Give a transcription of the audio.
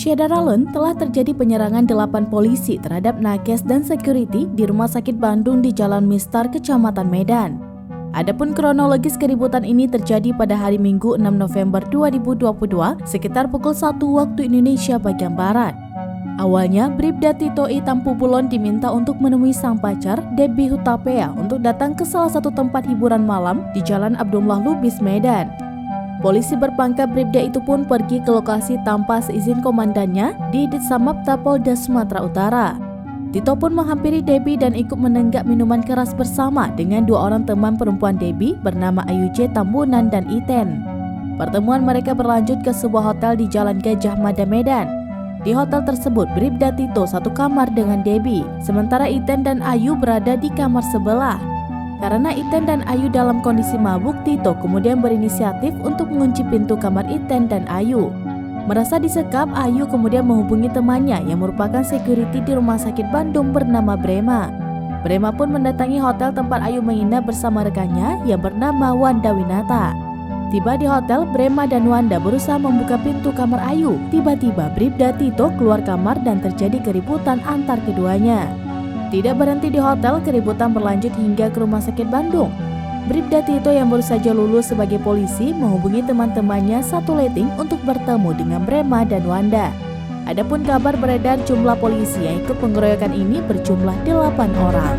Syederalun telah terjadi penyerangan 8 polisi terhadap nakes dan security di Rumah Sakit Bandung di Jalan Mistar, Kecamatan Medan. Adapun kronologis keributan ini terjadi pada hari Minggu 6 November 2022 sekitar pukul 1 waktu Indonesia bagian Barat. Awalnya, Bribda Tito I Tampupulon diminta untuk menemui sang pacar, Debbie Hutapea, untuk datang ke salah satu tempat hiburan malam di Jalan Abdullah Lubis, Medan. Polisi berpangkat Bribda itu pun pergi ke lokasi tanpa seizin komandannya di Ditsamapta Polda Sumatera Utara. Tito pun menghampiri Debbie dan ikut menenggak minuman keras bersama dengan 2 orang teman perempuan Debbie bernama Ayu J. Tambunan dan Iten. Pertemuan mereka berlanjut ke sebuah hotel di Jalan Gajah Mada, Medan. Di hotel tersebut, Bribda Tito satu kamar dengan Debbie, sementara Iten dan Ayu berada di kamar sebelah. Karena Iten dan Ayu dalam kondisi mabuk, Tito kemudian berinisiatif untuk mengunci pintu kamar Iten dan Ayu. Merasa disekap, Ayu kemudian menghubungi temannya yang merupakan security di Rumah Sakit Bandung bernama Brema. Brema pun mendatangi hotel tempat Ayu menginap bersama rekannya yang bernama Wanda Winata. Tiba di hotel, Brema dan Wanda berusaha membuka pintu kamar Ayu. Tiba-tiba Bribda Tito keluar kamar dan terjadi keributan antar keduanya. Tidak berhenti di hotel, keributan berlanjut hingga ke Rumah Sakit Bandung. Bribda Tito yang baru saja lulus sebagai polisi menghubungi teman-temannya satu letting untuk bertemu dengan Brema dan Wanda. Adapun kabar beredar jumlah polisi yang ikut pengeroyokan ini berjumlah 8 orang.